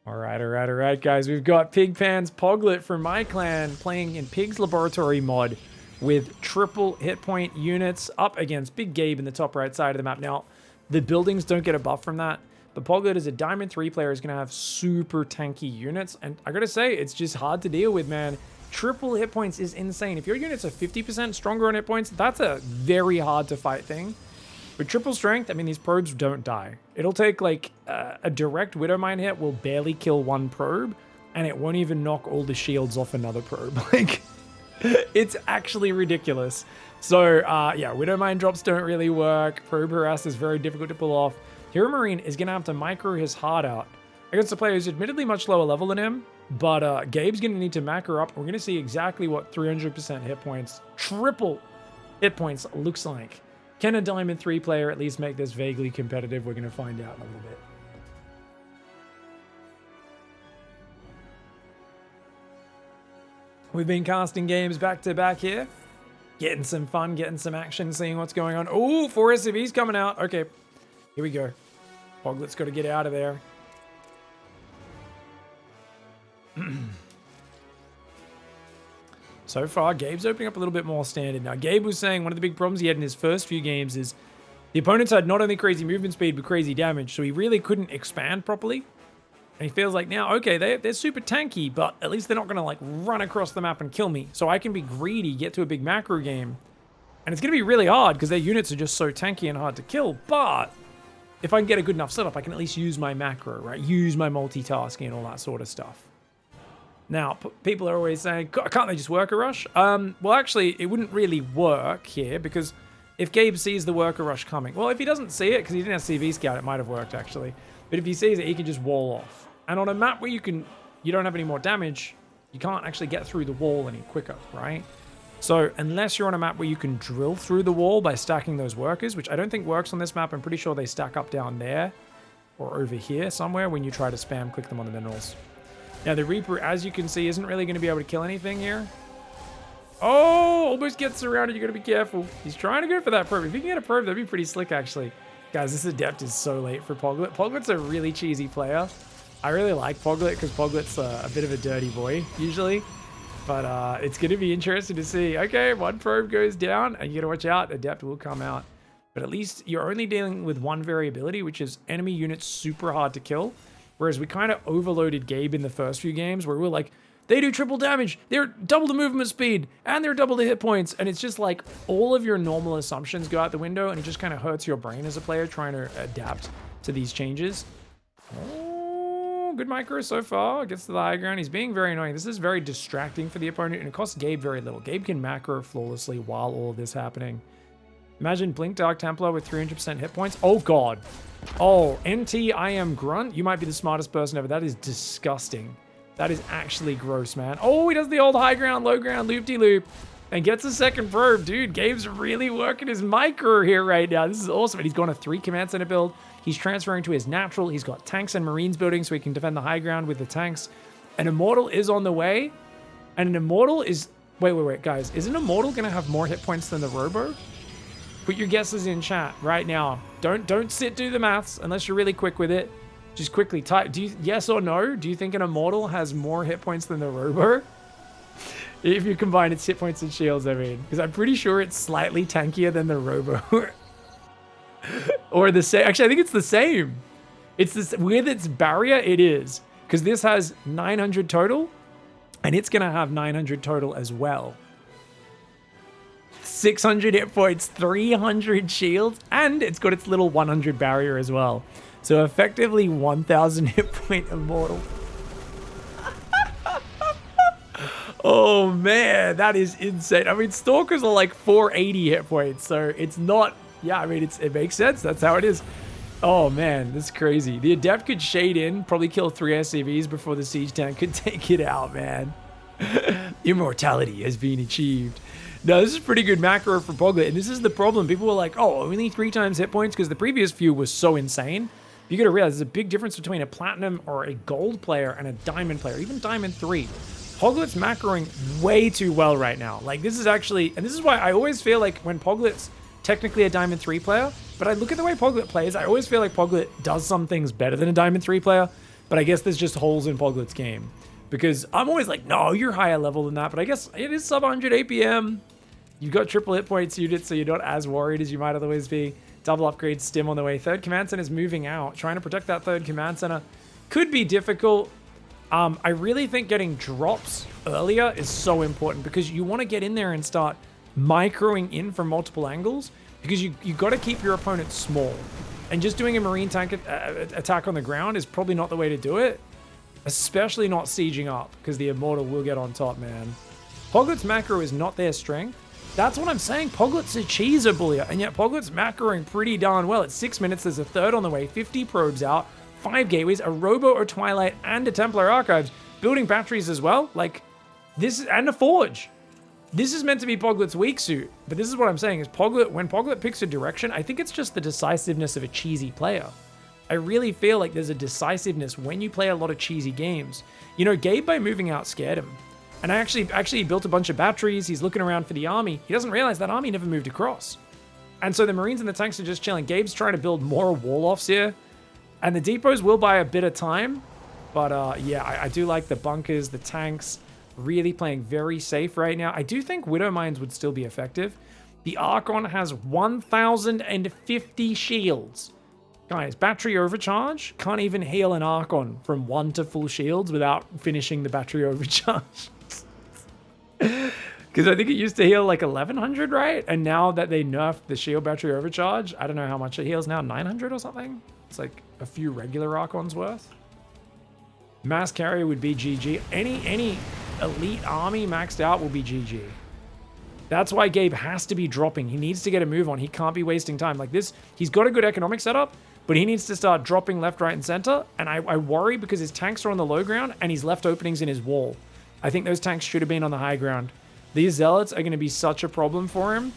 All right, guys. We've got Pigpan's Poglet from my clan playing in Pig's Laboratory mod with triple hit point units up against Big Gabe in the top right side of the map. Now, the buildings don't get a buff from that, but Poglet as a Diamond 3 player is going to have super tanky units, and I gotta say, it's just hard to deal with, man. Triple hit points is insane. If your units are 50% stronger on hit points, that's a very hard to fight thing. With triple strength, I mean, these probes don't die. It'll take, like, a direct Widowmine hit will barely kill one probe, and it won't even knock all the shields off another probe. Like, it's actually ridiculous. So, yeah, Widowmine drops don't really work. Probe harass is very difficult to pull off. HeroMarine is going to have to micro his heart out against a player who's admittedly much lower level than him, but Gabe's going to need to macro up. We're going to see exactly what 300% hit points, triple hit points looks like. Can a Diamond 3 player at least make this vaguely competitive? We're going to find out in a little bit. We've been casting games back to back here. Getting some fun, getting some action, seeing what's going on. Oh, 4 SCVs coming out. Okay, here we go. Poglet's got to get out of there. So far, Gabe's opening up a little bit more standard. Now, Gabe was saying one of the big problems he had in his first few games is the opponents had not only crazy movement speed, but crazy damage, so he really couldn't expand properly. And he feels like now, okay, they're super tanky, but at least they're not going to, like, run across the map and kill me. So I can be greedy, get to a big macro game. And it's going to be really hard because their units are just so tanky and hard to kill. But if I can get a good enough setup, I can at least use my macro, right? Use my multitasking and all that sort of stuff. Now, people are always saying, can't they just worker rush? Well, actually, it wouldn't really work here because if Gabe sees the worker rush coming, well, if he doesn't see it, because he didn't have CV scout, it might have worked actually. But if he sees it, he can just wall off. And on a map where you don't have any more damage, you can't actually get through the wall any quicker, right? So unless you're on a map where you can drill through the wall by stacking those workers, which I don't think works on this map, I'm pretty sure they stack up down there or over here somewhere when you try to spam click them on the minerals. Now, the Reaper, as you can see, isn't really going to be able to kill anything here. Oh, almost gets surrounded. You got to be careful. He's trying to go for that probe. If he can get a probe, that'd be pretty slick, actually. Guys, this Adept is so late for Poglet. Poglet's a really cheesy player. I really like Poglet because Poglet's a bit of a dirty boy, usually. But it's going to be interesting to see. Okay, one probe goes down, and you got to watch out. Adept will come out. But at least you're only dealing with one variability, which is enemy units super hard to kill. Whereas we kind of overloaded Gabe in the first few games where we were like, they do triple damage, they're double the movement speed, and they're double the hit points. And it's just like all of your normal assumptions go out the window and it just kind of hurts your brain as a player trying to adapt to these changes. Oh, good micro so far. Gets to the high ground. He's being very annoying. This is very distracting for the opponent and it costs Gabe very little. Gabe can macro flawlessly while all of this happening. Imagine Blink Dark Templar with 300% hit points. Oh, God. Oh, NT, I am Grunt. You might be the smartest person ever. That is disgusting. That is actually gross, man. Oh, he does the old high ground, low ground, loop-de-loop, and gets a second probe. Dude, Gabe's really working his micro here right now. This is awesome. And he's gone a 3 command center build. He's transferring to his natural. He's got tanks and marines building so he can defend the high ground with the tanks. An Immortal is on the way. And an Immortal is... Wait, guys. Is an Immortal going to have more hit points than the Robo? Put your guesses in chat right now. Don't sit do the maths unless you're really quick with it. Just quickly type, yes or no? Do you think an Immortal has more hit points than the Robo? If you combine its hit points and shields, I mean. Because I'm pretty sure it's slightly tankier than the Robo. Or the same. Actually, I think it's the same. It's this with its barrier, it is. Because this has 900 total. And it's going to have 900 total as well. 600 hit points, 300 shields, and it's got its little 100 barrier as well. So effectively 1,000 hit point Immortal. Oh man, that is insane. I mean, Stalkers are like 480 hit points, so it's not, yeah, I mean, it makes sense. That's how it is. Oh man, that's crazy. The Adept could shade in, probably kill 3 SCVs before the Siege Tank could take it out, man. Immortality has been achieved. No, this is pretty good macro for Poglet, and this is the problem. People were like, oh, only 3 times hit points because the previous few was so insane. You got to realize there's a big difference between a Platinum or a Gold player and a Diamond player, even Diamond 3. Poglet's macroing way too well right now. Like, this is actually, and this is why I always feel like when Poglet's technically a Diamond 3 player, but I look at the way Poglet plays, I always feel like Poglet does some things better than a Diamond 3 player. But I guess there's just holes in Poglet's game. Because I'm always like, no, you're higher level than that. But I guess it is sub 100 APM. You've got triple hit points units, so you're not as worried as you might otherwise be. Double upgrade stim on the way. Third command center is moving out. Trying to protect that third command center could be difficult. I really think getting drops earlier is so important because you want to get in there and start microing in from multiple angles because you got to keep your opponent small. And just doing a marine tank attack on the ground is probably not the way to do it, especially not sieging up because the Immortal will get on top, man. Poglet's macro is not their strength. That's what I'm saying. Poglet's a cheeser bullier, and yet Poglet's macroing pretty darn well. At 6 minutes, there's a third on the way, 50 probes out, 5 gateways, a Robo or Twilight, and a Templar Archives. Building batteries as well. Like, this is, and a Forge. This is meant to be Poglet's weak suit, but this is what I'm saying is Poglet, when Poglet picks a direction, I think it's just the decisiveness of a cheesy player. I really feel like there's a decisiveness when you play a lot of cheesy games. You know, Gabe by moving out scared him. And I actually built a bunch of batteries. He's looking around for the army. He doesn't realize that army never moved across. And so the Marines and the tanks are just chilling. Gabe's trying to build more wall-offs here. And the depots will buy a bit of time. But yeah, I do like the bunkers, the tanks, really playing very safe right now. I do think Widow Mines would still be effective. The Archon has 1,050 shields. Guys, battery overcharge can't even heal an Archon from 1 to full shields without finishing the battery overcharge. Because I think it used to heal like 1,100, right? And now that they nerfed the shield battery overcharge, I don't know how much it heals now, 900 or something? It's like a few regular Archons worth. Mass carrier would be GG. Any elite army maxed out will be GG. That's why Gabe has to be dropping. He needs to get a move on. He can't be wasting time. Like this, he's got a good economic setup, but he needs to start dropping left, right, and center. And I worry because his tanks are on the low ground and he's left openings in his wall. I think those tanks should have been on the high ground. These zealots are going to be such a problem for him.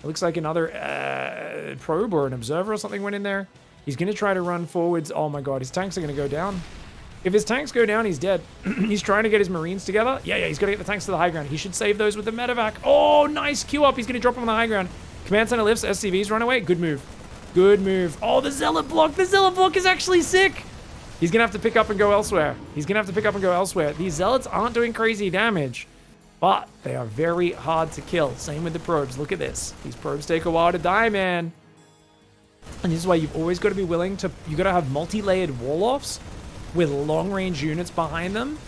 It looks like another probe or an observer or something went in there. He's going to try to run forwards. Oh my god, his tanks are going to go down. If his tanks go down, he's dead. He's trying to get his Marines together. Yeah, he's got to get the tanks to the high ground. He should save those with the medevac. Oh, nice Q up. He's going to drop them on the high ground. Command center lifts, SCVs run away. Good move. Good move. Oh, the zealot block. The zealot block is actually sick. He's going to have to pick up and go elsewhere. These zealots aren't doing crazy damage, but they are very hard to kill. Same with the probes. Look at this. These probes take a while to die, man. And this is why you've always got to be willing to, you got to have multi-layered wall-offs with long-range units behind them.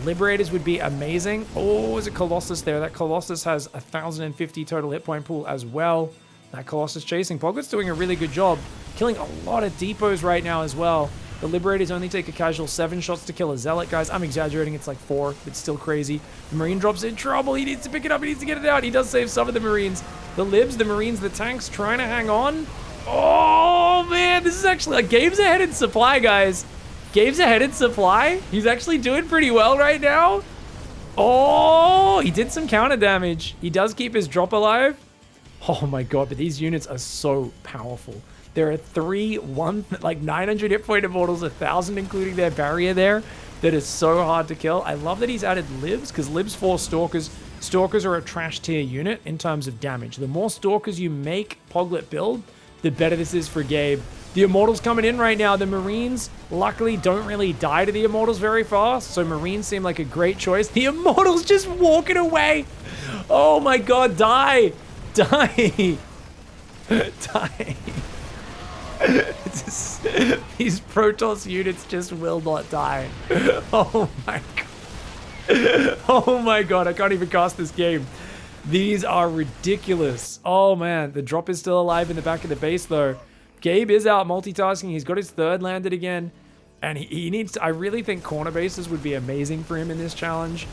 Liberators would be amazing. Oh, is it Colossus there? That Colossus has 1,050 total hit point pool as well. That Colossus chasing. Poglet's doing a really good job. Killing a lot of depots right now as well. The Liberators only take a casual 7 shots to kill a Zealot, guys. I'm exaggerating. It's like 4. It's still crazy. The Marine drops in trouble. He needs to pick it up. He needs to get it out. He does save some of the Marines. The Libs, the Marines, the tanks trying to hang on. Oh, man. This is actually like Gabe's ahead in supply, guys. Gabe's ahead in supply. He's actually doing pretty well right now. Oh, he did some counter damage. He does keep his drop alive. Oh my god, but these units are so powerful. There are 900 hit point immortals, 1,000 including their barrier there. That is so hard to kill. I love that he's added Libs, because Libs force Stalkers. Stalkers are a trash tier unit in terms of damage. The more Stalkers you make Poglet build, the better this is for Gabe. The Immortals coming in right now. The Marines, luckily, don't really die to the Immortals very fast, so Marines seem like a great choice. The Immortals just walking away. Oh my god, die. Die. Die. These Protoss units just will not die. Oh my god. Oh my god, I can't even cast this game. These are ridiculous. Oh man, the drop is still alive in the back of the base though. Gabe is out multitasking. He's got his third landed again. And he needs to, I really think corner bases would be amazing for him in this challenge.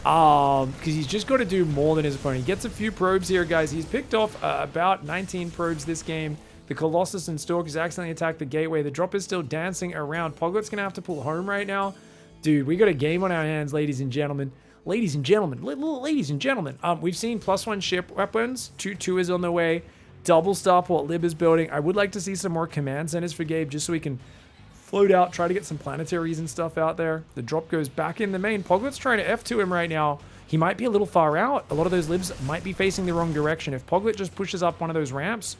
Because he's just got to do more than his opponent. He gets a few probes here, guys. He's picked off about 19 probes this game. The Colossus and Stalkers accidentally attacked the gateway. The drop is still dancing around. Poglet's going to have to pull home right now. Dude, we got a game on our hands, ladies and gentlemen. Ladies and gentlemen. Ladies and gentlemen. We've seen +1 ship weapons. 2 is on the way. Double starport Lib is building. I would like to see some more command centers for Gabe just so he can float out, try to get some planetaries and stuff out there. The drop goes back in the main. Poglet's trying to F2 him right now. He might be a little far out. A lot of those Libs might be facing the wrong direction. If Poglet just pushes up one of those ramps,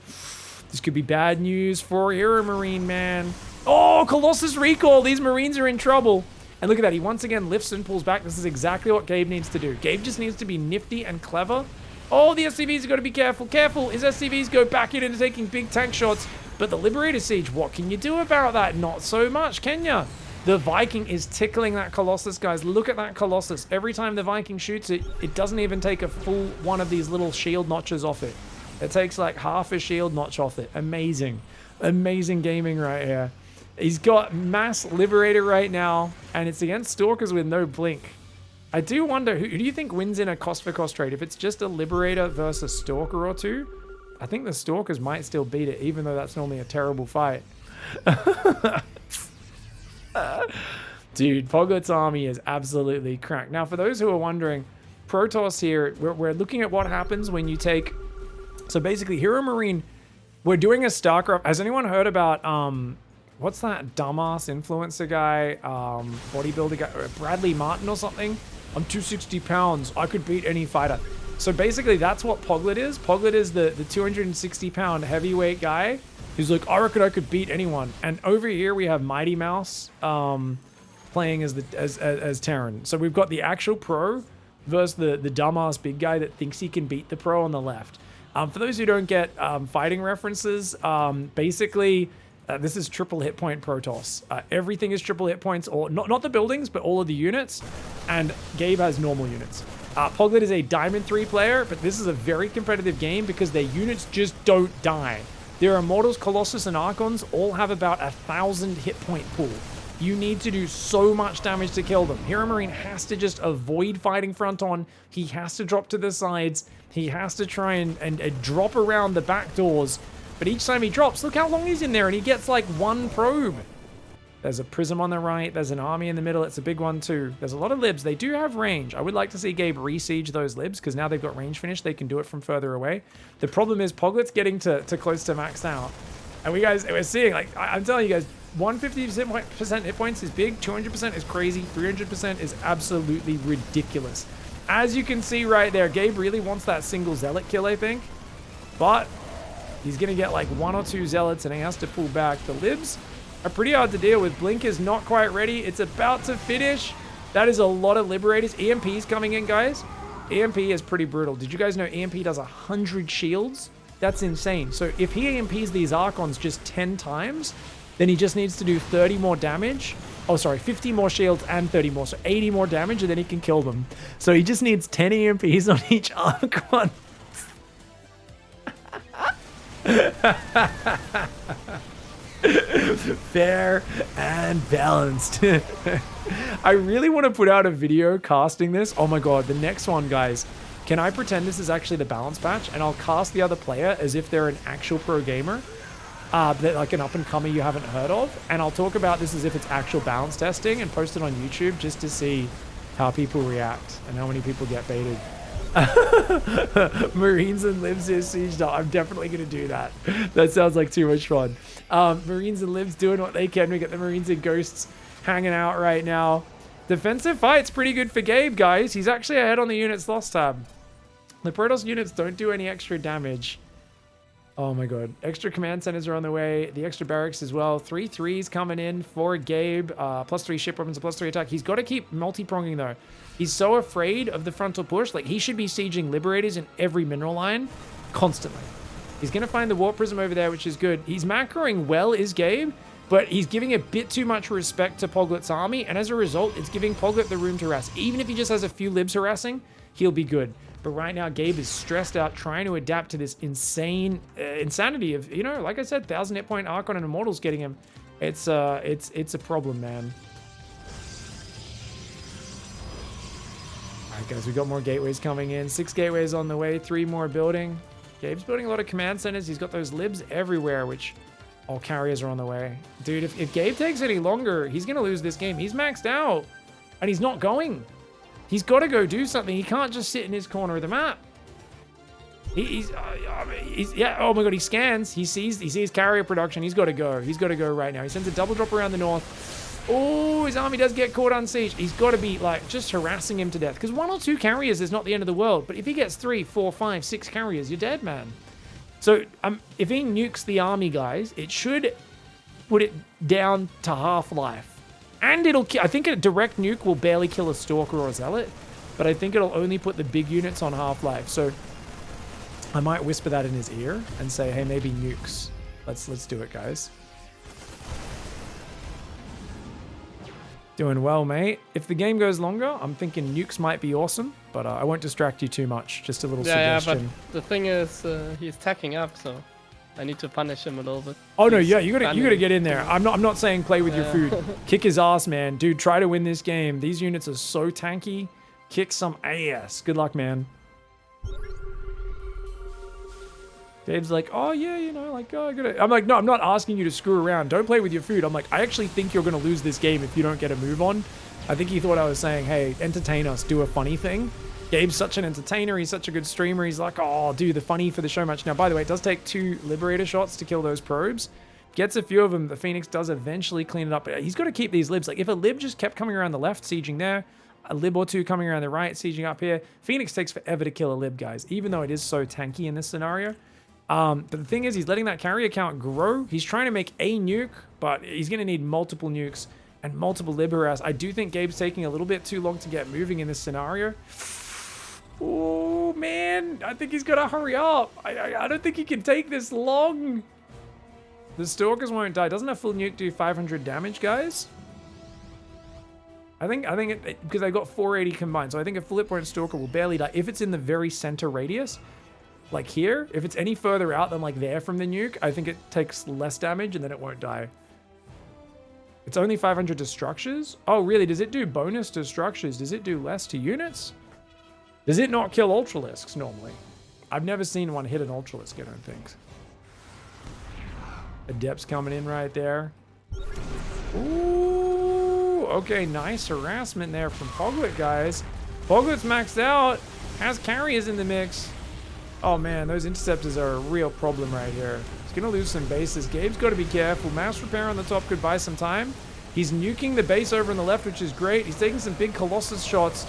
this could be bad news for HeroMarine, man. Oh, Colossus recall. These Marines are in trouble. And look at that. He once again lifts and pulls back. This is exactly what Gabe needs to do. Gabe just needs to be nifty and clever. Oh, the SCVs have got to be careful. Careful. His SCVs go back in into taking big tank shots. But the Liberator Siege, what can you do about that? Not so much, can ya? The Viking is tickling that Colossus, guys. Look at that Colossus. Every time the Viking shoots it, it doesn't even take a full one of these little shield notches off it. It takes like half a shield notch off it. Amazing. Amazing gaming right here. He's got mass Liberator right now, and it's against Stalkers with no blink. I do wonder, who do you think wins in a cost-for-cost trade? If it's just a Liberator versus Stalker or two, I think the Stalkers might still beat it, even though that's normally a terrible fight. Dude, Poglet's army is absolutely cracked. Now, for those who are wondering, Protoss here, we're looking at what happens when you take... So basically, HeroMarine, we're doing a StarCraft. Has anyone heard about... what's that dumbass influencer guy, bodybuilder guy, Bradley Martin or something? I'm 260 pounds. I could beat any fighter. So basically, that's what Poglet is. Poglet is the 260-pound heavyweight guy who's like, I reckon I could beat anyone. And over here, we have Mighty Mouse playing as Terran. So we've got the actual pro versus the dumbass big guy that thinks he can beat the pro on the left. For those who don't get fighting references, basically... this is triple hit point Protoss. Everything is triple hit points, or not the buildings, but all of the units. And Gabe has normal units. Poglet is a Diamond 3 player, but this is a very competitive game because their units just don't die. Their Immortals, Colossus, and Archons all have about 1,000 hit point pool. You need to do so much damage to kill them. HeroMarine has to just avoid fighting front on. He has to drop to the sides. He has to try and drop around the back doors. But each time he drops, look how long he's in there, and he gets like one probe. There's a prism on the right. There's an army in the middle. It's a big one too. There's a lot of libs. They do have range. I would like to see Gabe re-siege those libs because now they've got range finish. They can do it from further away. The problem is Poglet's getting to close to maxed out. And we're seeing, like, I'm telling you guys, 150% hit points is big. 200% is crazy. 300% is absolutely ridiculous. As you can see right there, Gabe really wants that single zealot kill, I think. But... he's going to get like 1 or 2 zealots and he has to pull back. The libs are pretty hard to deal with. Blink is not quite ready. It's about to finish. That is a lot of Liberators. EMP's coming in, guys. EMP is pretty brutal. Did you guys know EMP does 100 shields? That's insane. So if he EMPs these Archons just 10 times, then he just needs to do 30 more damage. Oh, sorry, 50 more shields and 30 more. So 80 more damage and then he can kill them. So he just needs 10 EMPs on each Archon. Fair and balanced. I really want to put out a video casting this. Oh my god, the next one, guys. Can I pretend this is actually the balance patch and I'll cast the other player as if they're an actual pro gamer, like an up-and-comer you haven't heard of, and I'll talk about this as if it's actual balance testing and post it on YouTube just to see how people react and how many people get baited. Marines and Libs is sieged up. I'm definitely going to do that. That sounds like too much fun. Marines and Libs doing what they can. We get the Marines and Ghosts hanging out right now. Defensive fight's pretty good for Gabe, guys. He's actually ahead on the units lost tab. The Protoss units don't do any extra damage. Oh my god. Extra command centers are on the way. The extra barracks as well. 3 3s coming in for Gabe. +3 ship weapons, a +3 attack. He's got to keep multi-pronging though. He's so afraid of the frontal push. Like, he should be sieging Liberators in every mineral line constantly. He's going to find the Warp Prism over there, which is good. He's macroing well, is Gabe, but he's giving a bit too much respect to Poglet's army, and as a result, it's giving Poglet the room to harass. Even if he just has a few libs harassing, he'll be good. But right now, Gabe is stressed out trying to adapt to this insane insanity of, you know, like I said, 1,000 hit point Archon and Immortals getting him. It's a problem, man. All right, guys, we got more gateways coming in. 6 gateways on the way, 3 more building. Gabe's building a lot of command centers. He's got those libs everywhere, which all carriers are on the way. Dude, if Gabe takes any longer, he's going to lose this game. He's maxed out, and he's not going. He's got to go do something. He can't just sit in his corner of the map. He's yeah. Oh my god, he scans. He sees carrier production. He's got to go. He's got to go right now. He sends a double drop around the north. Oh, his army does get caught on siege. He's got to be like just harassing him to death. Because 1 or 2 carriers is not the end of the world. But if he gets 3, 4, 5, 6 carriers, you're dead, man. So if he nukes the army, guys, it should put it down to half-life. And it'll I think a direct nuke will barely kill a Stalker or a Zealot, but I think it'll only put the big units on half-life. So I might whisper that in his ear and say, hey, maybe nukes. Let's do it, guys. Doing well, mate. If the game goes longer, I'm thinking nukes might be awesome, but I won't distract you too much. Just a little suggestion. Yeah, but the thing is, he's tacking up, so I need to punish him a little bit. Oh no, yeah, you gotta get in there. I'm not saying play with your food. Kick his ass, man. Dude, try to win this game. These units are so tanky. Kick some ass. Good luck, man. Dave's like, oh yeah, you know, like, oh, I gotta. I'm like, no, I'm not asking you to screw around. Don't play with your food. I'm like, I actually think you're gonna lose this game if you don't get a move on. I think he thought I was saying, hey, entertain us, do a funny thing. Gabe's such an entertainer. He's such a good streamer. He's like, oh, do the funny for the show match. Now, by the way, it does take 2 Liberator shots to kill those probes. Gets a few of them. The Phoenix does eventually clean it up. He's got to keep these libs. Like, if a lib just kept coming around the left, sieging there, a lib or 2 coming around the right, sieging up here, Phoenix takes forever to kill a lib, guys, even though it is so tanky in this scenario. But the thing is, he's letting that carrier count grow. He's trying to make a nuke, but he's going to need multiple nukes and multiple lib harass. I do think Gabe's taking a little bit too long to get moving in this scenario. Oh, man. I think he's got to hurry up. I don't think he can take this long. The Stalkers won't die. Doesn't a full nuke do 500 damage, guys? I think because I got 480 combined, so I think a flip point Stalker will barely die if it's in the very center radius. Like here, if it's any further out than like there from the nuke, I think it takes less damage and then it won't die. It's only 500 to structures? Oh, really? Does it do bonus to structures? Does it do less to units? Does it not kill Ultralisks normally? I've never seen one hit an Ultralisk, I don't think. Adept's coming in right there. Ooh, okay, nice harassment there from Poglet, guys. Poglet's maxed out, has carriers in the mix. Oh man, those interceptors are a real problem right here. He's gonna lose some bases. Gabe's got to be careful. Mass repair on the top could buy some time. He's nuking the base over on the left, which is great. He's taking some big Colossus shots.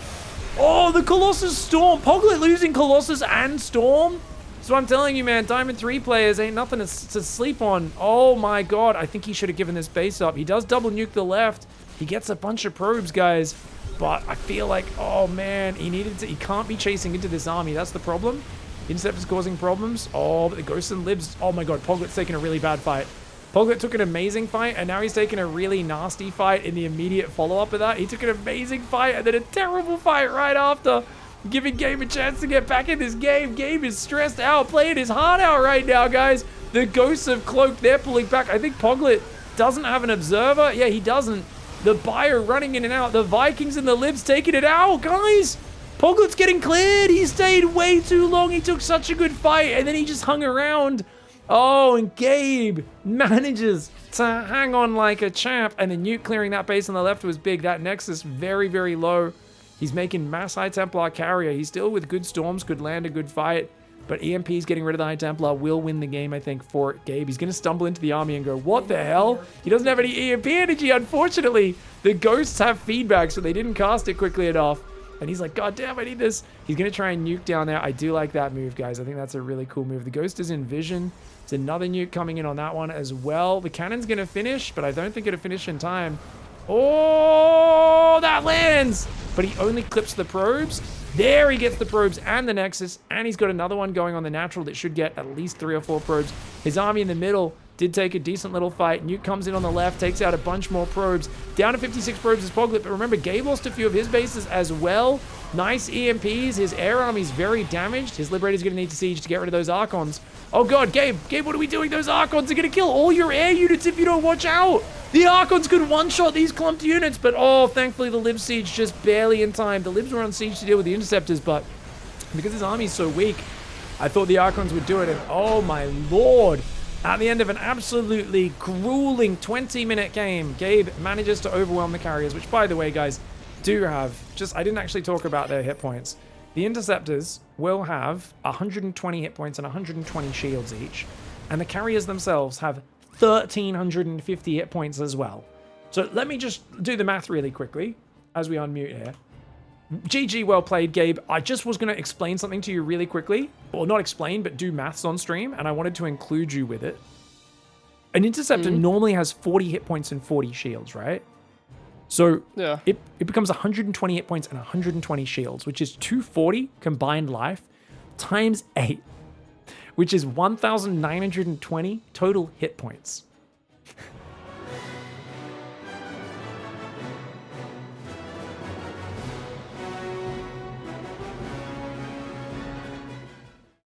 Oh, the Colossus Storm. Poglet losing Colossus and Storm. So I'm telling you, man, Diamond 3 players ain't nothing to sleep on. Oh my god, I think he should have given this base up. He does double nuke the left. He gets a bunch of probes, guys. But I feel like, oh man, he can't be chasing into this army. That's the problem. Interceptor's causing problems. Oh, but the Ghosts and Libs. Oh my god, Poglet's taking a really bad fight. Poglet took an amazing fight, and now he's taking a really nasty fight in the immediate follow-up of that. He took an amazing fight, and then a terrible fight right after, giving Gabe a chance to get back in this game. Gabe is stressed out, playing his heart out right now, guys. The Ghosts have cloaked. They're pulling back. I think Poglet doesn't have an observer. Yeah, he doesn't. The Bio running in and out. The Vikings and the Libs taking it out, guys. Poglet's getting cleared. He stayed way too long. He took such a good fight, and then he just hung around. Oh, and Gabe manages to hang on like a champ, and the nuke clearing that base on the left was big. That Nexus very, very low. He's making mass High Templar carrier. He's still with good storms, could land a good fight, but EMP's getting rid of the High Templar will win the game, I think, for Gabe. He's going to stumble into the army and go, what the hell? He doesn't have any EMP energy, unfortunately. The Ghosts have feedback, so they didn't cast it quickly enough. And he's like, God damn, I need this. He's going to try and nuke down there. I do like that move, guys. I think that's a really cool move. The Ghost is in vision. It's another nuke coming in on that one as well. The cannon's going to finish, but I don't think it'll finish in time. Oh, that lands. But he only clips the probes. There he gets the probes and the Nexus. And he's got another one going on the natural that should get at least 3 or 4 probes. His army in the middle did take a decent little fight. Nuke comes in on the left, takes out a bunch more probes. Down to 56 probes is Poglet, but remember, Gabe lost a few of his bases as well. Nice EMPs. His air army's very damaged. His Liberator's going to need to siege to get rid of those Archons. Oh god, Gabe, what are we doing? Those Archons are going to kill all your air units if you don't watch out. The Archons could one-shot these clumped units, but oh, thankfully the Lib siege just barely in time. The Libs were on siege to deal with the Interceptors, but because his army's so weak, I thought the Archons would do it, and oh my lord. At the end of an absolutely grueling 20-minute game, Gabe manages to overwhelm the carriers, which, by the way, guys, do have, I didn't actually talk about their hit points. The Interceptors will have 120 hit points and 120 shields each, and the carriers themselves have 1,350 hit points as well. So let me just do the math really quickly as we unmute here. GG, well played, Gabe. I just was going to explain something to you really quickly. Well, not explain, but do maths on stream, and I wanted to include you with it. an interceptor normally has 40 hit points and 40 shields, right? So Yeah. it becomes 120 hit points and 120 shields, which is 240 combined life times 8, which is 1,920 total hit points.